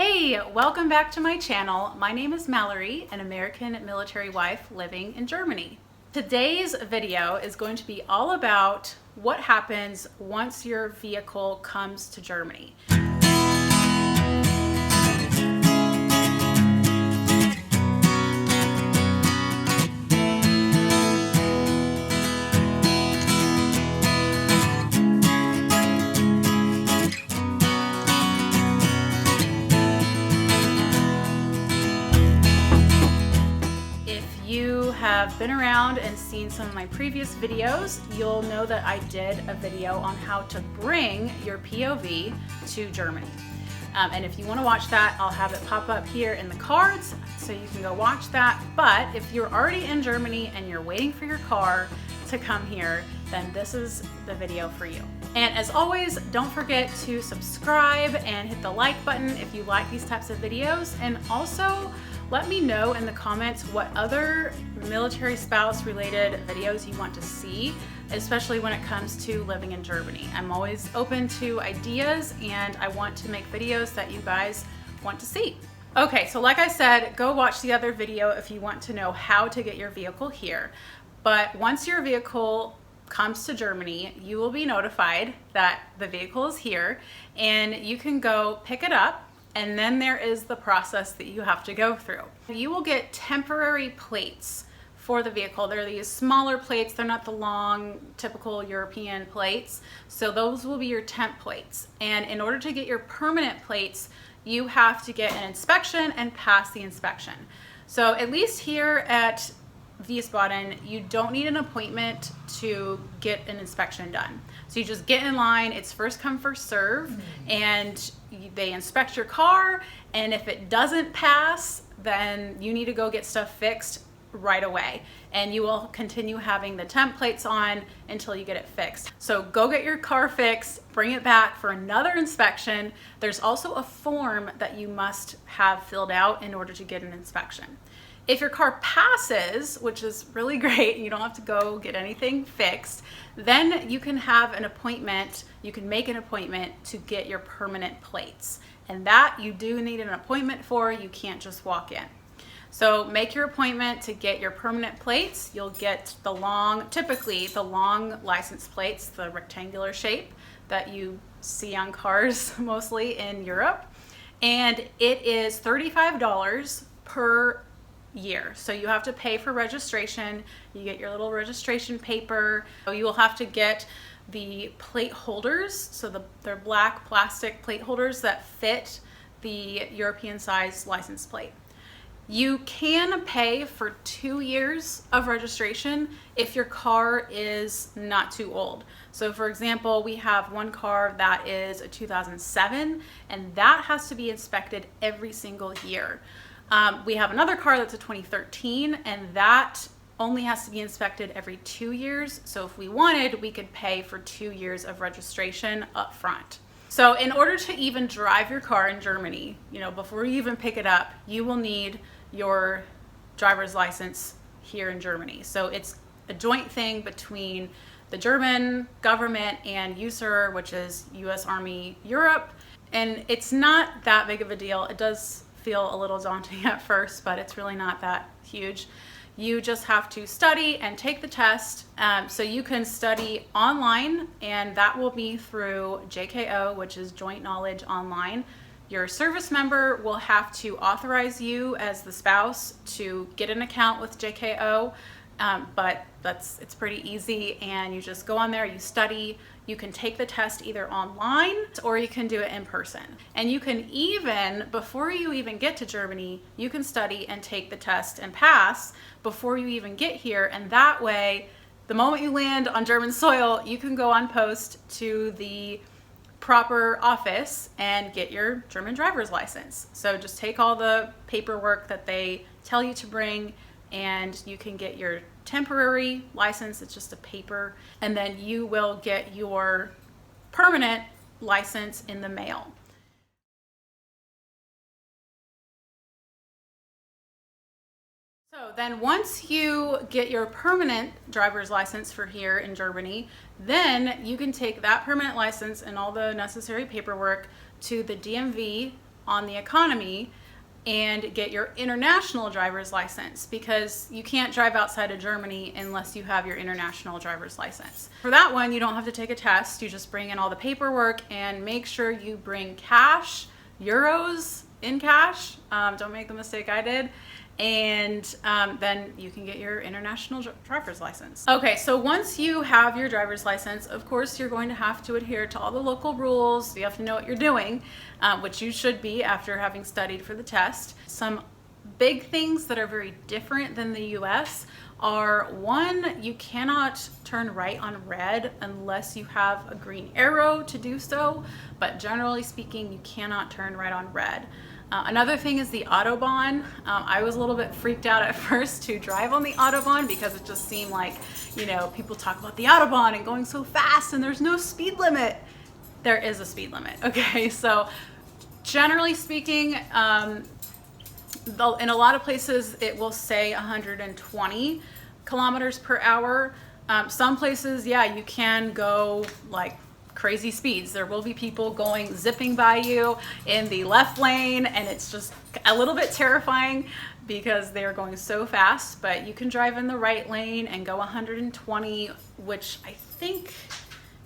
Hey, welcome back to my channel. My name is Mallory, an American military wife living in Germany. Today's video is going to be all about what happens once your vehicle comes to Germany. Have been around and seen some of my previous videos, you'll know that I did a video on how to bring your POV to Germany. And if you want to watch that, I'll have it pop up here in the cards so you can go watch that. But if you're already in Germany and you're waiting for your car to come here, then this is the video for you. And as always, don't forget to subscribe and hit the like button if you like these types of videos. And also, let me know in the comments what other military spouse related videos you want to see, especially when it comes to living in Germany. I'm always open to ideas and I want to make videos that you guys want to see. Okay, so like I said, go watch the other video if you want to know how to get your vehicle here. But once your vehicle comes to Germany, you will be notified that the vehicle is here and you can go pick it up. And then there is the process that you have to go through. You will get temporary plates for the vehicle. They're these smaller plates. They're not the long, typical European plates. So those will be your temp plates. And in order to get your permanent plates, you have to get an inspection and pass the inspection. So at least here at Wiesbaden, you don't need an appointment to get an inspection done. So you just get in line, it's first come, first serve, and they inspect your car, and if it doesn't pass, then you need to go get stuff fixed right away. And you will continue having the temp plates on until you get it fixed. So go get your car fixed, bring it back for another inspection. There's also a form that you must have filled out in order to get an inspection. If your car passes, which is really great, you don't have to go get anything fixed, then you can have an appointment, you can make an appointment to get your permanent plates. And that you do need an appointment for, you can't just walk in. So make your appointment to get your permanent plates. You'll get the long, typically the long license plates, the rectangular shape that you see on cars mostly in Europe. And it is $35 per year. So you have to pay for registration. You get your little registration paper. You will have to get the plate holders. So they're black plastic plate holders that fit the European size license plate. You can pay for 2 years of registration if your car is not too old. So for example, we have one car that is a 2007 and that has to be inspected every single year. We have another car that's a 2013 and that only has to be inspected every 2 years. So if we wanted, we could pay for 2 years of registration up front. So in order to even drive your car in Germany, before you even pick it up, you will need your driver's license here in Germany. So it's a joint thing between the German government and USER, which is US Army Europe. And it's not that big of a deal. It does feel a little daunting at first, but it's really not that huge. You just have to study and take the test. So you can study online, and that will be through JKO, which is Joint Knowledge Online. Your service member will have to authorize you as the spouse to get an account with JKO, but it's pretty easy, and you just go on there, you study. You can take the test either online or you can do it in person. And you can even, before you even get to Germany, you can study and take the test and pass before you even get here. And that way, the moment you land on German soil, you can go on post to the proper office and get your German driver's license. So just take all the paperwork that they tell you to bring and you can get your temporary license. It's just a paper, and then you will get your permanent license in the mail. So then once you get your permanent driver's license for here in Germany, then you can take that permanent license and all the necessary paperwork to the DMV on the economy and get your international driver's license, because you can't drive outside of Germany unless you have your international driver's license. For that one, you don't have to take a test. You just bring in all the paperwork and make sure you bring cash, euros in cash. Don't make the mistake I did. And then you can get your international driver's license. Okay, so once you have your driver's license, of course, you're going to have to adhere to all the local rules. You have to know what you're doing, which you should be after having studied for the test. Some big things that are very different than the US are, one, you cannot turn right on red unless you have a green arrow to do so, but generally speaking, you cannot turn right on red. Another thing is the Autobahn. I was a little bit freaked out at first to drive on the Autobahn because it just seemed like, you know, people talk about the Autobahn and going so fast and there's no speed limit. There is a speed limit, okay? So generally speaking, in a lot of places it will say 120 kilometers per hour. Some places, yeah, you can go like crazy speeds. There will be people zipping by you in the left lane, and it's just a little bit terrifying because they're going so fast, but you can drive in the right lane and go 120, which I think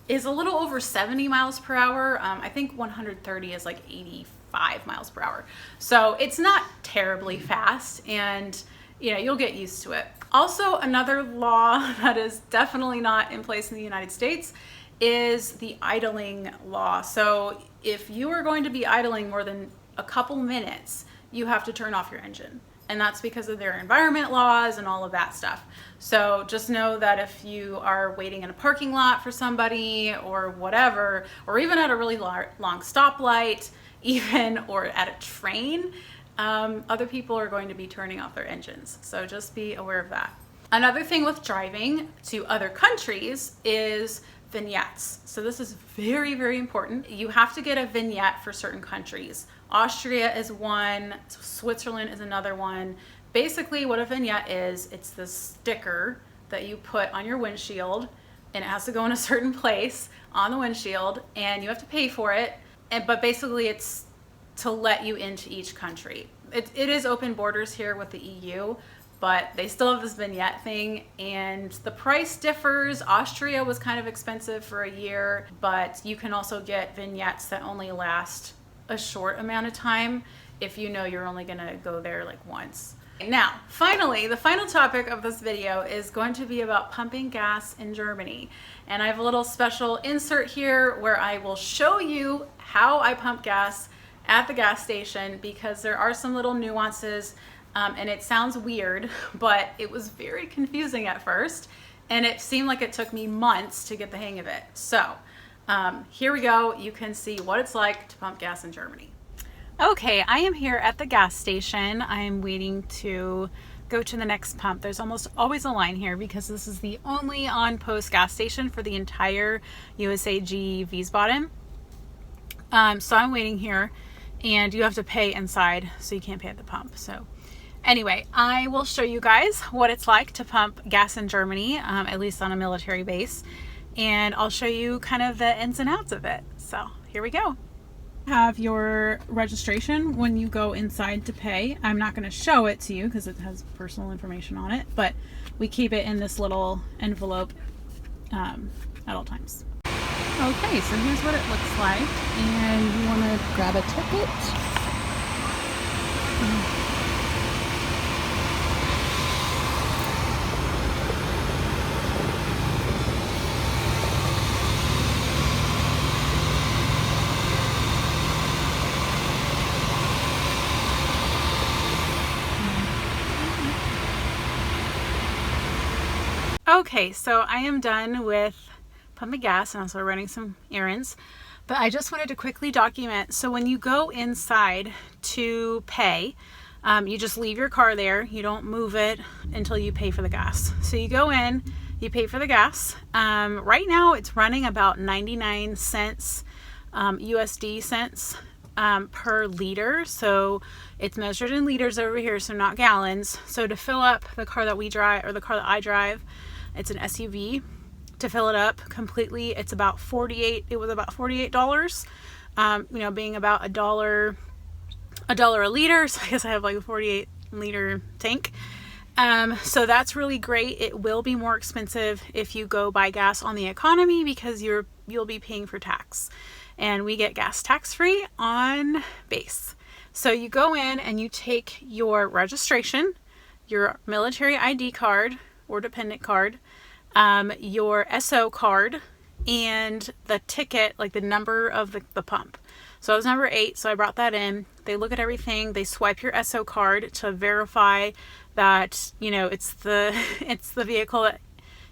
is a little over 70 miles per hour. I think 130 is like 85 miles per hour. So it's not terribly fast, and you know, you'll get used to it. Also, another law that is definitely not in place in the United States is the idling law. So if you are going to be idling more than a couple minutes, you have to turn off your engine. And that's because of their environment laws and all of that stuff. So just know that if you are waiting in a parking lot for somebody or whatever, or even at a really long stoplight, or at a train, other people are going to be turning off their engines. So just be aware of that. Another thing with driving to other countries is vignettes. So this is very, very important. You have to get a vignette for certain countries. Austria is one, Switzerland is another one. Basically what a vignette is, it's this sticker that you put on your windshield, and it has to go in a certain place on the windshield, and you have to pay for it. But basically it's to let you into each country. It is open borders here with the EU, but they still have this vignette thing, and the price differs. Austria was kind of expensive for a year, but you can also get vignettes that only last a short amount of time if you know you're only gonna go there like once. Now, finally, the final topic of this video is going to be about pumping gas in Germany. And I have a little special insert here where I will show you how I pump gas at the gas station, because there are some little nuances. And it sounds weird, but it was very confusing at first, and it seemed like it took me months to get the hang of it. So here we go. You can see what it's like to pump gas in Germany. Okay, I am here at the gas station. I'm waiting to go to the next pump. There's almost always a line here because this is the only on-post gas station for the entire USAG Wiesbaden. So I'm waiting here, and you have to pay inside, so you can't pay at the pump. So anyway, I will show you guys what it's like to pump gas in Germany, at least on a military base, and I'll show you kind of the ins and outs of it. So here we go. Have your registration when you go inside to pay. I'm not going to show it to you because it has personal information on it, but we keep it in this little envelope at all times. Okay, so here's what it looks like, and you want to grab a ticket. Okay, so I am done with pumping gas and also running some errands, but I just wanted to quickly document. So when you go inside to pay, you just leave your car there. You don't move it until you pay for the gas. So you go in, you pay for the gas. Right now it's running about 99 cents USD cents per liter. So it's measured in liters over here, so not gallons. So to fill up the car that we drive, or the car that I drive, it's an SUV. To fill it up completely, it's about $48. It was about $48. You know, being about $1 $1 a liter. So I guess I have like a 48-liter tank. So that's really great. It will be more expensive if you go buy gas on the economy because you'll be paying for tax. And we get gas tax-free on base. So you go in and you take your registration, your military ID card or dependent card, your SO card, and the ticket, like the number of the pump. So I was number 8, so I brought that in. They look at everything. They swipe your SO card to verify that, you know, it's the vehicle that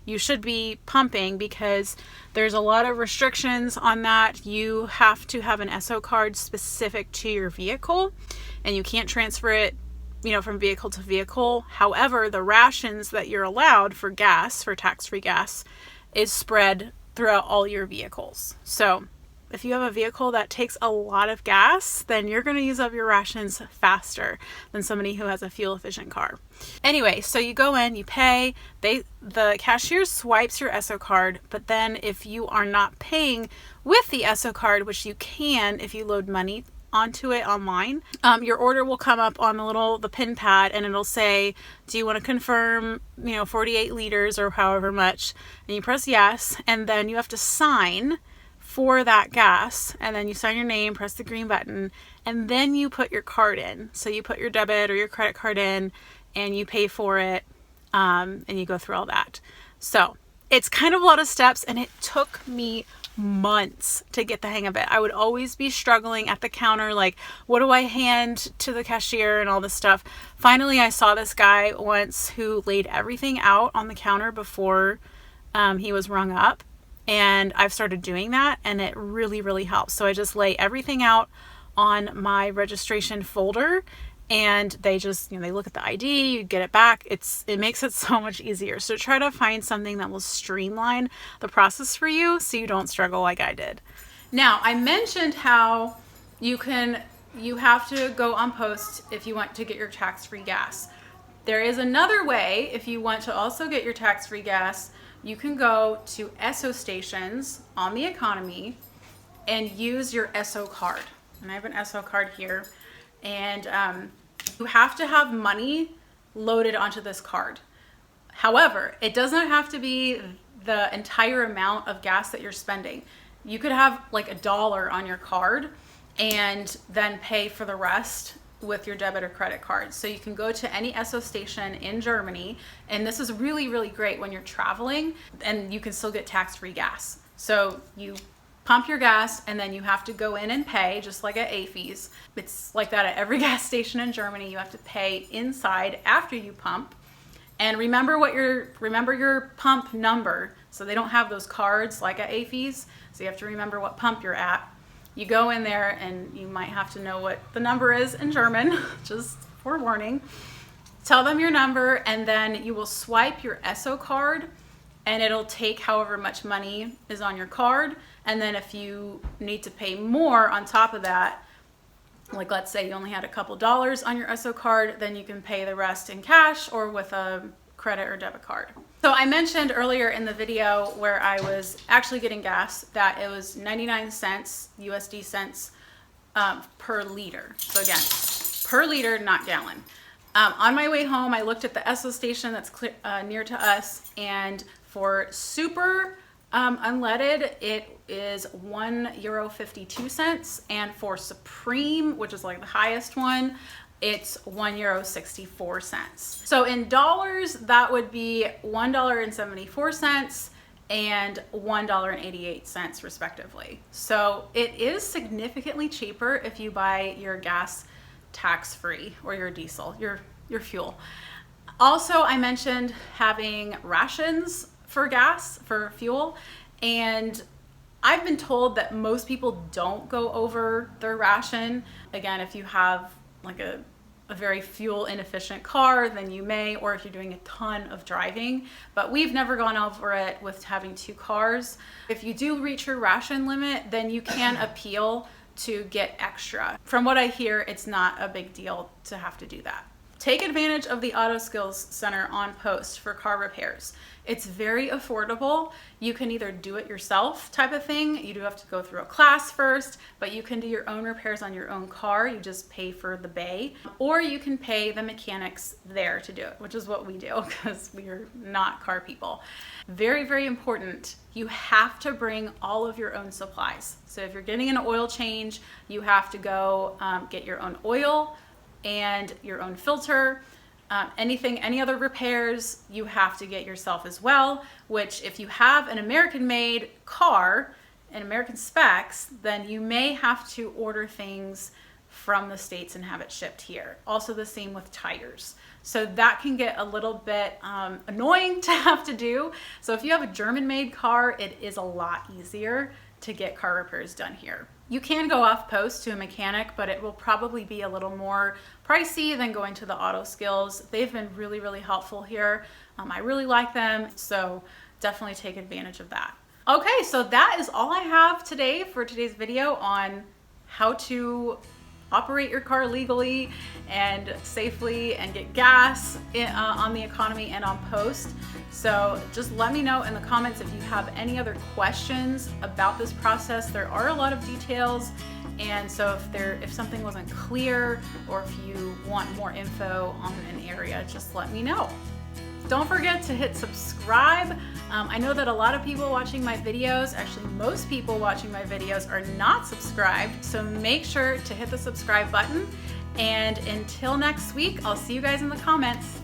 you should be pumping, because there's a lot of restrictions on that. You have to have an SO card specific to your vehicle, and you can't transfer it, you know, from vehicle to vehicle. However, the rations that you're allowed for gas, for tax-free gas, is spread throughout all your vehicles. So if you have a vehicle that takes a lot of gas, then you're going to use up your rations faster than somebody who has a fuel efficient car. Anyway, so you go in, you pay, the cashier swipes your SO card, but then if you are not paying with the SO card, which you can if you load money onto it online, your order will come up on the pin pad, and it'll say, do you want to confirm, you know, 48 liters or however much, and you press yes, and then you have to sign for that gas, and then you sign your name, press the green button, and then you put your card in. So you put your debit or your credit card in, and you pay for it, and you go through all that. So it's kind of a lot of steps, and it took me months to get the hang of it. I would always be struggling at the counter, like, what do I hand to the cashier and all this stuff. Finally, I saw this guy once who laid everything out on the counter before he was rung up. And I've started doing that, and it really, really helps. So I just lay everything out on my registration folder, and they just, you know, they look at the ID, you get it back. It makes it so much easier. So try to find something that will streamline the process for you so you don't struggle like I did. Now, I mentioned how you have to go on post if you want to get your tax-free gas. There is another way if you want to also get your tax-free gas. You can go to Esso stations on the economy and use your Esso card. And I have an Esso card here. And you have to have money loaded onto this card. However, it doesn't have to be the entire amount of gas that you're spending. You could have like $1 on your card and then pay for the rest with your debit or credit card. So you can go to any Esso station in Germany, and this is really, really great when you're traveling, and you can still get tax-free gas. So you pump your gas, and then you have to go in and pay, just like at AFES. It's like that at every gas station in Germany. You have to pay inside after you pump. And remember your pump number. So they don't have those cards like at AFES, so you have to remember what pump you're at. You go in there, and you might have to know what the number is in German, just forewarning. Tell them your number, and then you will swipe your Esso card, and it'll take however much money is on your card. And then if you need to pay more on top of that, like let's say you only had a couple dollars on your Esso card, then you can pay the rest in cash or with a credit or debit card. So I mentioned earlier in the video where I was actually getting gas that it was 99 cents USD cents per liter. So again, per liter, not gallon. On my way home, I looked at the Esso station that's near to us, and for super unleaded, it is €1.52, and for Supreme, which is like the highest one, it's €1.64. So in dollars, that would be $1.74 and $1.88 respectively. So it is significantly cheaper if you buy your gas tax-free, or your diesel, your fuel. Also, I mentioned having rations for gas, for fuel, and I've been told that most people don't go over their ration. Again, if you have like a very fuel inefficient car, then you may, or if you're doing a ton of driving, but we've never gone over it with having 2 cars. If you do reach your ration limit, then you can appeal to get extra. From what I hear, it's not a big deal to have to do that. Take advantage of the Auto Skills Center on Post for car repairs. It's very affordable. You can either do it yourself type of thing. You do have to go through a class first, but you can do your own repairs on your own car. You just pay for the bay, or you can pay the mechanics there to do it, which is what we do because we are not car people. Very, very important. You have to bring all of your own supplies. So if you're getting an oil change, you have to go get your own oil and your own filter. Any other repairs, you have to get yourself as well, which if you have an American-made car and American specs, then you may have to order things from the States and have it shipped here. Also the same with tires. So that can get a little bit annoying to have to do. So if you have a German-made car, it is a lot easier to get car repairs done here. You can go off post to a mechanic, but it will probably be a little more pricey than going to the Auto Skills. They've been really, really helpful here. I really like them, so definitely take advantage of that. Okay, so that is all I have today for today's video on how to operate your car legally and safely and get gas on the economy and on post. So just let me know in the comments if you have any other questions about this process. There are a lot of details, and so if something wasn't clear or if you want more info on an area, just let me know. Don't forget to hit subscribe. I know that a lot of people watching my videos, actually most people watching my videos, are not subscribed, so make sure to hit the subscribe button. And until next week, I'll see you guys in the comments.